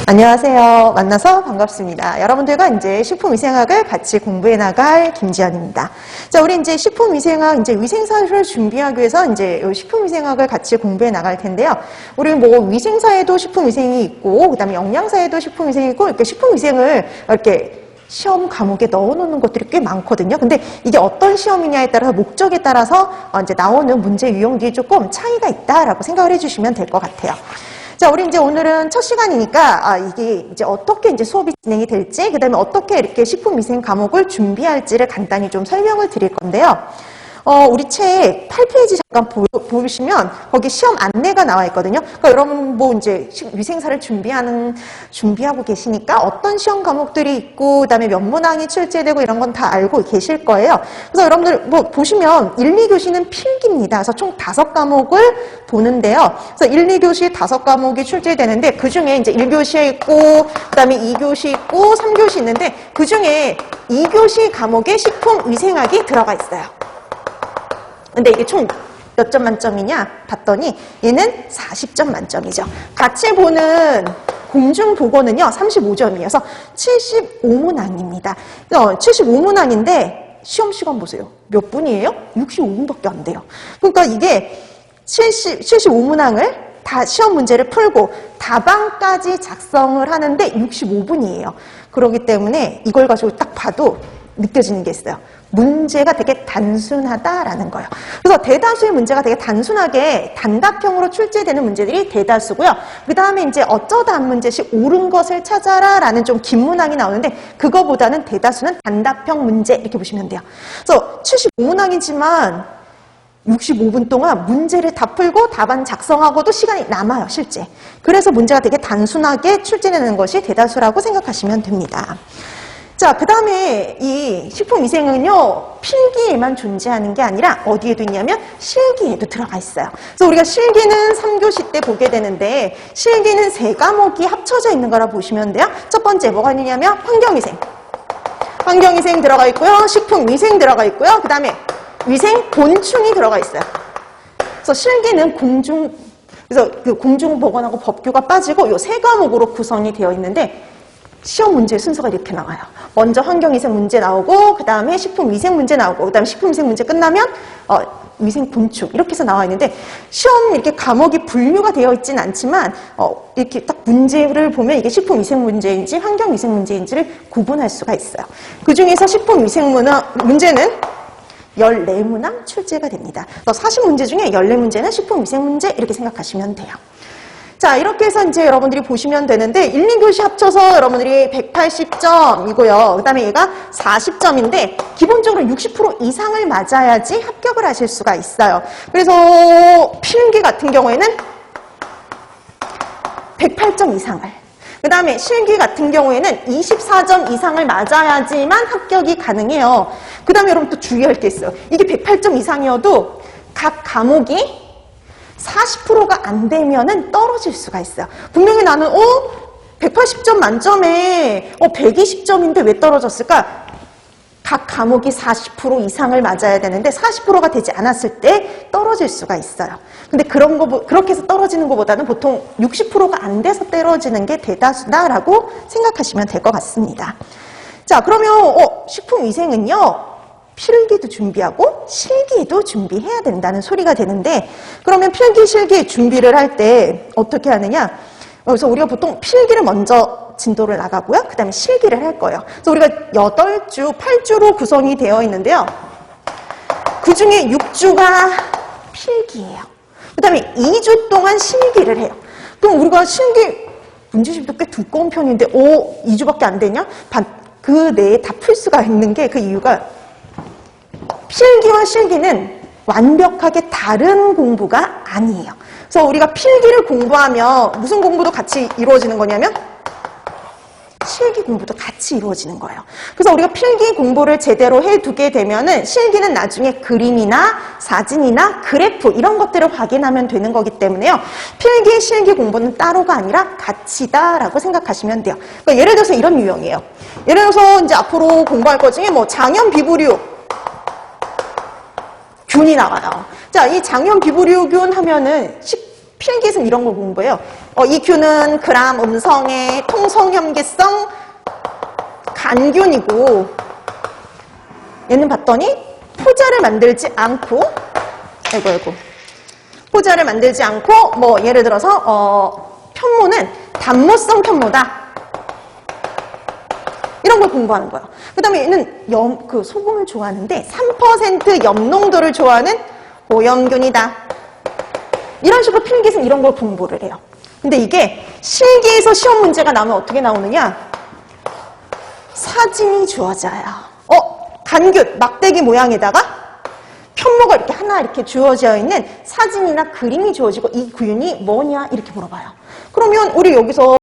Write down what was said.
안녕하세요. 만나서 반갑습니다. 여러분들과 이제 식품위생학을 같이 공부해 나갈 김지연입니다. 자, 우리 이제 식품위생학, 이제 위생사를 준비하기 위해서 이제 식품위생학을 같이 공부해 나갈 텐데요. 우리 뭐 위생사에도 식품위생이 있고, 그 다음에 영양사에도 식품위생이 있고, 이렇게 식품위생을 이렇게 시험 과목에 넣어놓는 것들이 꽤 많거든요. 근데 이게 어떤 시험이냐에 따라서 목적에 따라서 이제 나오는 문제 유형들이 조금 차이가 있다라고 생각을 해주시면 될 것 같아요. 자, 우리 이제 오늘은 첫 시간이니까 이게 이제 어떻게 이제 수업이 진행이 될지, 그 다음에 어떻게 이렇게 식품위생 과목을 준비할지를 간단히 좀 설명을 드릴 건데요. 우리 책 8페이지 잠깐 보시면 거기 시험 안내가 나와 있거든요. 그러니까 여러분 뭐 이제 위생사를 준비하고 계시니까 어떤 시험 과목들이 있고, 그 다음에 몇 문항이 출제되고 이런 건 다 알고 계실 거예요. 그래서 여러분들 뭐 보시면 1, 2교시는 필기입니다. 그래서 총 5과목을 보는데요. 그래서 1, 2교시 5과목이 출제되는데 그 중에 이제 1교시에 있고, 그 다음에 2교시 있고, 3교시 있는데 그 중에 2교시 과목에 식품위생학이 들어가 있어요. 근데 이게 총 몇 점 만점이냐 봤더니 얘는 40점 만점이죠. 같이 보는 공중보고는요 35점이어서 75문항입니다. 75문항인데 시험 시간 보세요. 몇 분이에요? 65분밖에 안 돼요. 그러니까 이게 75문항을 다 시험 문제를 풀고 답안까지 작성을 하는데 65분이에요. 그렇기 때문에 이걸 가지고 딱 봐도 느껴지는 게 있어요. 문제가 되게 단순하다라는 거예요. 그래서 대다수의 문제가 되게 단순하게 단답형으로 출제되는 문제들이 대다수고요. 그 다음에 이제 어쩌다 한 문제씩 옳은 것을 찾아라 라는 좀 긴 문항이 나오는데 그거보다는 대다수는 단답형 문제 이렇게 보시면 돼요. 그래서 75문항이지만 65분 동안 문제를 다 풀고 답안 작성하고도 시간이 남아요, 실제. 그래서 문제가 되게 단순하게 출제되는 것이 대다수라고 생각하시면 됩니다. 자, 그 다음에 이 식품위생은요, 필기에만 존재하는 게 아니라 어디에도 있냐면 실기에도 들어가 있어요. 그래서 우리가 실기는 3교시 때 보게 되는데 실기는 3과목이 합쳐져 있는 거라 보시면 돼요. 첫 번째 뭐가 있냐면 환경위생 들어가 있고요. 식품위생 들어가 있고요. 그 다음에 위생곤충이 들어가 있어요. 그래서 실기는 그래서 그 공중보건하고 법규가 빠지고 이 3과목으로 구성이 되어 있는데 시험 문제 순서가 이렇게 나와요. 먼저 환경위생 문제 나오고, 그 다음에 식품위생 문제 나오고, 그 다음에 식품위생 문제 끝나면 위생곤충 이렇게 해서 나와 있는데 시험 이렇게 과목이 분류가 되어 있지는 않지만 이렇게 딱 문제를 보면 이게 식품위생 문제인지 환경위생 문제인지를 구분할 수가 있어요. 그 중에서 식품위생 문제는 14문항 출제가 됩니다. 40문제 중에 14문제는 식품위생 문제 이렇게 생각하시면 돼요. 자, 이렇게 해서 이제 여러분들이 보시면 되는데 1, 2교시 합쳐서 여러분들이 180점이고요. 그 다음에 얘가 40점인데 기본적으로 60% 이상을 맞아야지 합격을 하실 수가 있어요. 그래서 필기 같은 경우에는 108점 이상을, 그 다음에 실기 같은 경우에는 24점 이상을 맞아야지만 합격이 가능해요. 그 다음에 여러분 또 주의할 게 있어요. 이게 108점 이상이어도 각 과목이 40%가 안 되면은 떨어질 수가 있어요. 분명히 나는 180점 만점에 120점인데 왜 떨어졌을까? 각 과목이 40% 이상을 맞아야 되는데 40%가 되지 않았을 때 떨어질 수가 있어요. 근데 그렇게 해서 떨어지는 것보다는 보통 60%가 안 돼서 떨어지는 게 대다수다라고 생각하시면 될 것 같습니다. 자, 그러면 식품위생은요, 필기도 준비하고 실기도 준비해야 된다는 소리가 되는데 그러면 필기, 실기 준비를 할 때 어떻게 하느냐? 그래서 우리가 보통 필기를 먼저 진도를 나가고요. 그 다음에 실기를 할 거예요. 그래서 우리가 8주, 8주로 구성이 되어 있는데요. 그 중에 6주가 필기예요. 그 다음에 2주 동안 실기를 해요. 그럼 우리가 실기 문제집도 꽤 두꺼운 편인데 2주밖에 안 되냐? 그 내에 다 풀 수가 있는 게 그 이유가 필기와 실기는 완벽하게 다른 공부가 아니에요. 그래서 우리가 필기를 공부하면 무슨 공부도 같이 이루어지는 거냐면 실기 공부도 같이 이루어지는 거예요. 그래서 우리가 필기 공부를 제대로 해두게 되면은 실기는 나중에 그림이나 사진이나 그래프 이런 것들을 확인하면 되는 거기 때문에요. 필기, 실기 공부는 따로가 아니라 같이다라고 생각하시면 돼요. 그러니까 예를 들어서 이런 유형이에요. 예를 들어서 이제 앞으로 공부할 것 중에 뭐 장염 비브리오 균이 나와요. 자, 이 장염 비브리오균 하면은 필기에서는 이런 걸 공부해요. EQ는 그람, 음성의 통성현계성, 간균이고 얘는 봤더니 포자를 만들지 않고 아이고 포자를 만들지 않고 뭐 예를 들어서 편모는 단모성 편모다 이런 걸 공부하는 거예요. 그 다음에 얘는 소금을 좋아하는데 3% 염농도를 좋아하는 오염균이다. 이런 식으로 필기에서는 이런 걸 공부를 해요. 근데 이게 실기에서 시험 문제가 나오면 어떻게 나오느냐? 사진이 주어져요. 간균, 막대기 모양에다가 편모가 이렇게 하나 이렇게 주어져 있는 사진이나 그림이 주어지고 이 균이 뭐냐? 이렇게 물어봐요. 그러면 우리 여기서